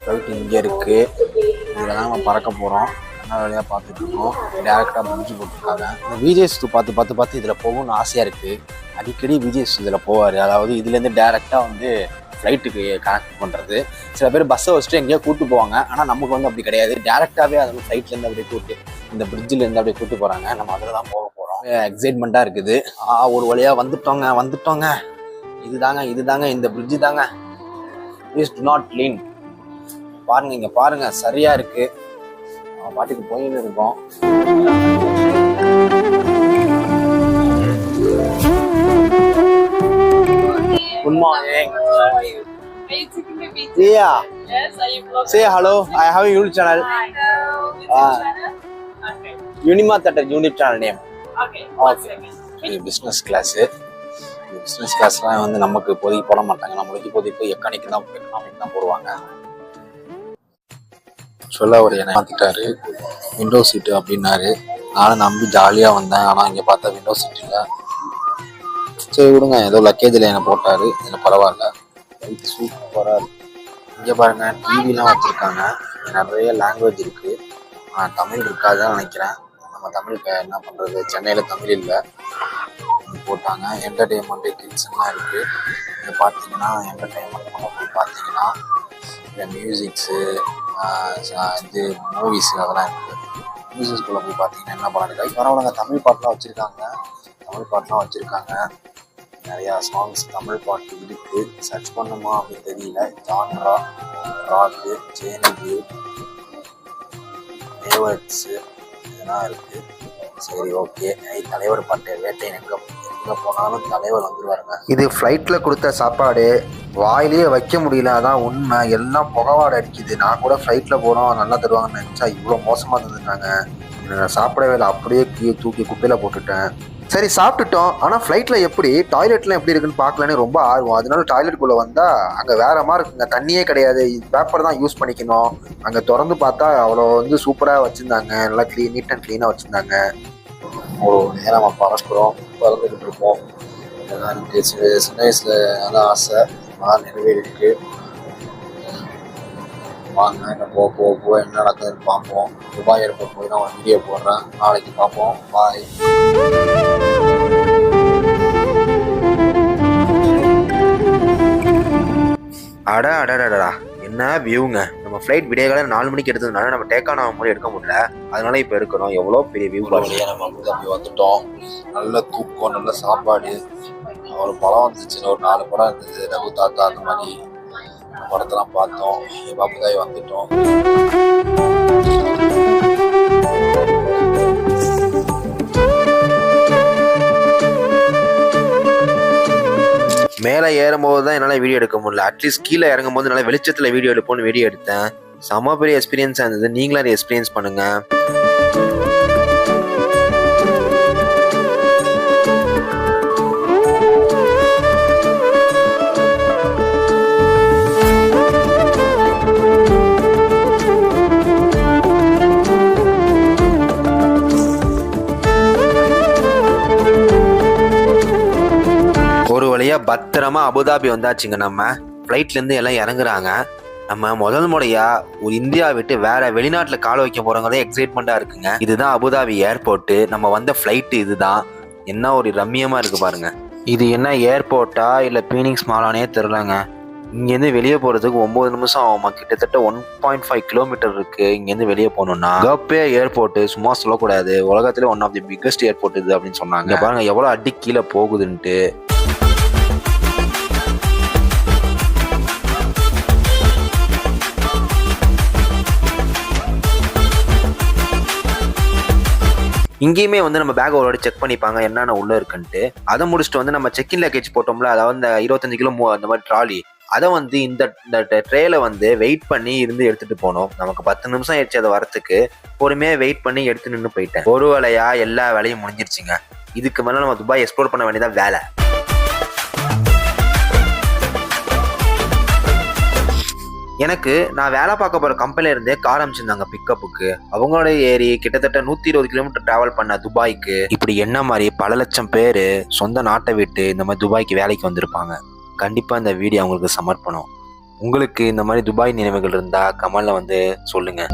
Flight இங்கே இருக்குது. இதில் தான் நம்ம பறக்க போகிறோம். என்ன வேலையாக பார்த்துட்டு இருக்கோம். டேரெக்டாக முடிஞ்சு போட்டிருக்காங்க. இந்த விஜேஎஸ் பார்த்து இதில் போகணும்னு ஆசையாக இருக்குது. அடிக்கடி விஜேஎஸ் இதில் போவார். அதாவது இதுலேருந்து டேரெக்டாக வந்து ஃப்ளைட்டுக்கு கனெக்ட் பண்ணுறது. சில பேர் பஸ்ஸை வச்சுட்டு எங்கேயோ கூப்பிட்டு போவாங்க. ஆனால் நமக்கு வந்து அப்படி கிடையாது. டேரெக்டாகவே அது ஃப்ளைட்லேருந்து அப்படியே கூப்பிட்டு இந்த பிரிட்ஜிலேருந்து அப்படியே கூப்பிட்டு போகிறாங்க. நம்ம அதில் தான் போக போகிறோம். எக்ஸைட்மெண்ட்டாக இருக்குது. ஒரு வழியாக வந்துட்டோங்க. இதுதாங்க இந்த பிரிட்ஜு தாங்க. Please to not lean. பாருங்க, இங்கே பாருங்க, சரியா இருக்கு. பாட்டுக்கு போயின்னு இருக்கோம். Good morning. Yeah. Yes, are you vlogging? Say hello. I have a YouTube channel. Okay. Unima Theatre YouTube channel name. Okay. One second. இது பிஸ்னஸ் கிளாஸு. இந்த பிஸ்னஸ் கிளாஸ்லாம் வந்து நமக்கு இப்போதைக்கு போட மாட்டாங்க. நம்மளுக்கு இப்போதைக்கு எக்கனாமிக் தான் போடுவாங்க. சொல்ல ஒரு என்னை மாற்றிட்டாரு. விண்டோ சீட்டு அப்படின்னாரு. நானும் நம்பி ஜாலியாக வந்தேன். ஆனால் இங்கே பார்த்தா விண்டோ சீட் இல்லை. சரி விடுங்க, ஏதோ லக்கேஜில் என்னை போட்டார். இதில் பரவாயில்ல. சூப்பராக இருக்கு. இங்கே பாருங்க, டிவிலாம் வச்சுருக்காங்க. நிறைய லாங்குவேஜ் இருக்குது. தமிழ் இருக்காதுன்னு நினைக்கிறேன். நம்ம தமிழுக்கு என்ன பண்ணுறது, சென்னையில் தமிழ் இல்லை. போட்டாங்க. என்டர்டெயின்மெண்ட்டு கிட்ஸ்லாம் இருக்குது. இங்கே பார்த்தீங்கன்னா என்டர்டெயின்மெண்ட் போய் பார்த்தீங்கன்னா இந்த மியூசிக்ஸு, இது மூவிஸு அதெல்லாம் இருக்குது. மியூசிக்ஸ்குள்ளே போய் பார்த்தீங்கன்னா என்ன படம் இருக்குது. பரவாயில்லைங்க, தமிழ் பாட்டெலாம் வச்சுருக்காங்க. நிறையா சாங்ஸ் தமிழ் பாட்டு இருக்குது. சர்ச் பண்ணுமா அப்படின்னு தெரியல. ஜான்ரா, ராக்கு, ஜேனிபி, வேவர்ட்ஸு இதெல்லாம் இருக்குது. சரி, ஓகே. தலைவர் பாட்டு வேட்டை எங்கே போனாலும் தலைவர் வந்துடுவாருங்க. இது ஃப்ளைட்டில் கொடுத்த சாப்பாடு வாயிலேயே வைக்க முடியல. அதான் உண்மை. எல்லாம் புகவாடை அடிக்குது. நான் கூட ஃப்ளைட்டில் போகிறோம் நல்லா தருவாங்கன்னு நினச்சா இவ்வளோ மோசமாக தந்துட்டாங்க. நான் சாப்பிடவே இல்லை. அப்படியே தூக்கி குப்பையில் போட்டுட்டேன். சரி, சாப்பிட்டுட்டோம். ஆனால் ஃப்ளைட்டில் எப்படி டாய்லெட்லாம் எப்படி இருக்குன்னு பார்க்கலான்னு ரொம்ப ஆர்வம். அதனால டாய்லெட்டுக்குள்ளே வந்தால் அங்கே வேற மாதிரி இருக்குங்க. தண்ணியே கிடையாது. பேப்பர் தான் யூஸ் பண்ணிக்கணும். அங்கே திறந்து பார்த்தா அவ்வளோ வந்து சூப்பராக வச்சுருந்தாங்க. நல்லா நீட் அண்ட் க்ளீனாக வச்சுருந்தாங்க. ஒரு நேரம் நம்ம பறந்துக்கிட்டு இருப்போம். இதெல்லாம் இருக்குது. சின்ன வயசில் நல்லா ஆசை நிறைவேறிருக்கு. வாங்க, என்ன போக என்ன நடக்குதுன்னு பார்ப்போம். துபாய் ஏர்போர்ட் போய் நான் ஒரு வீடியோ போடுறேன். நாளைக்கு பார்ப்போம். பாய். அடடா, என்ன வியூங்க. நம்ம ஃப்ளைட் விடியகால 4 மணிக்கு எடுத்ததுனால நம்ம டேக்கான முறை எடுக்க முடியல. அதனால இப்போ எடுக்கிறோம். எவ்வளோ பெரிய வியூ பாருங்க. நம்ம அப்படி வந்துட்டோம். நல்ல தூக்கம், நல்ல சாப்பாடு. ஒரு படம் வந்துச்சு, ஒரு 4 படம் இருந்தது. ரகு தாத்தா அந்த மாதிரி படத்தெல்லாம் பார்த்தோம். பாப்புதாய் வந்துட்டோம். மேலே ஏறும்போது தான் என்னால் வீடியோ எடுக்க முடியல. அட்லீஸ்ட் கீழே இறங்கும் போது நல்லா வெளிச்சத்தில் வீடியோ எடுப்போம்னு வீடியோ எடுத்தேன். செம்ம பெரிய எக்ஸ்பீரியன்ஸாக இருந்தது. நீங்களும் அதை எக்ஸ்பீரியன்ஸ் பண்ணுங்க. பத்திரமா அபுதாபி வந்தாச்சுங்க. நம்ம ஃப்ளைட்லேருந்து எல்லாம் இறங்குறாங்க. நம்ம முதல் முறையா ஒரு இந்தியா விட்டு வேற வெளிநாட்டில் கால வைக்க போறவங்களே எக்ஸைட்மெண்ட்டாக இருக்குங்க. இதுதான் அபுதாபி ஏர்போர்ட்டு. நம்ம வந்த ஃப்ளைட்டு இதுதான். என்ன ஒரு ரம்மியமாக இருக்குது பாருங்க. இது என்ன ஏர்போர்ட்டா இல்லை பீனிக்ஸ் மாலானே தெரிலங்க. இங்கேருந்து வெளியே போகிறதுக்கு 9 நிமிஷம் ஆகுமா. கிட்டத்தட்ட 1.5 கிலோமீட்டர் இருக்குது. இங்கேருந்து வெளியே போகணுன்னா கப்பே ஏர்போர்ட்டு சும்மா சொல்லக்கூடாது. உலகத்திலே one of the biggest airport இது அப்படின்னு சொன்னாங்க. இங்கே பாருங்க எவ்வளோ அடி கீழே போகுதுன்ட்டு. இங்கேயுமே வந்து நம்ம பேக் ஒரு செக் பண்ணிப்பாங்க என்னென்ன உள்ளே இருக்குன்ட்டு. அதை முடிச்சுட்டு வந்து நம்ம செக்இன் லக்கேஜ் போட்டோம்ல, அதாவது இந்த 25 கிலோ அந்த மாதிரி ட்ராலி, அதை வந்து இந்த ட்ரேல வந்து வெயிட் பண்ணி இருந்து எடுத்துட்டு போனோம். நமக்கு 10 நிமிஷம் ஆயிடுச்சு அதை வரத்துக்கு. பொறுமையாக வெயிட் பண்ணி எடுத்து நின்று போயிட்டேன். ஒரு வேலையா எல்லா வேலையும் முடிஞ்சிருச்சுங்க. இதுக்கு மேலே நம்ம துபாய் எக்ஸ்ப்ளோர் பண்ண வேண்டியதான் வேலை. எனக்கு நான் வேலை பார்க்க போகிற கம்பெனில இருந்தே கார் அமைச்சிருந்தாங்க பிக்கப்புக்கு. அவங்களோட ஏறி கிட்டத்தட்ட 120 கிலோமீட்டர் டிராவல் பண்ண துபாய்க்கு. இப்படி என்ன மாதிரி பல லட்சம் பேர் சொந்த நாட்டை விட்டு இந்த மாதிரி துபாய்க்கு வேலைக்கு வந்திருப்பாங்க. கண்டிப்பாக இந்த வீடியோ அவங்களுக்கு சமர்ப்பணம். உங்களுக்கு இந்த மாதிரி துபாய் நினைவுகள் இருந்தால் கமெண்டில் வந்து சொல்லுங்கள்.